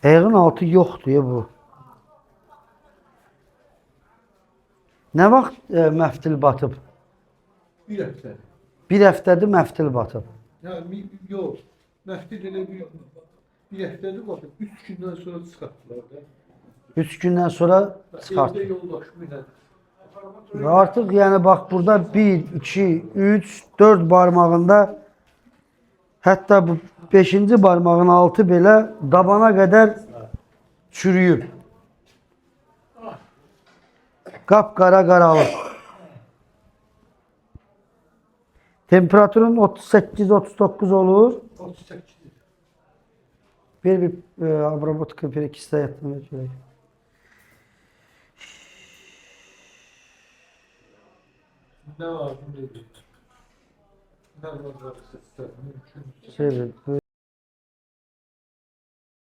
Ayağın altı yoxdur ya bu. Nə vaxt məftil batıb? Bir həftə. Bir həftədir məftil batıb. Yəni yox. Məhdid elə bir həftədir batıb. 3 gündən sonra çıxartdılar da. 3 gündən sonra Evdə çıxartdı. yoldaşım ilə. Və artıq yəni bax burada 1, 2, 3, 4 barmağında hətta bu 5-ci barmağın altı belə dabana qədər çürüyüb. Qapqara qaralıb. Temperaturun 38-39 olur. 38. Bir обработка bir iki saat yatmaya gerek. Nə lazım dedi. Nə lazım dedi. Mümkün. Şey,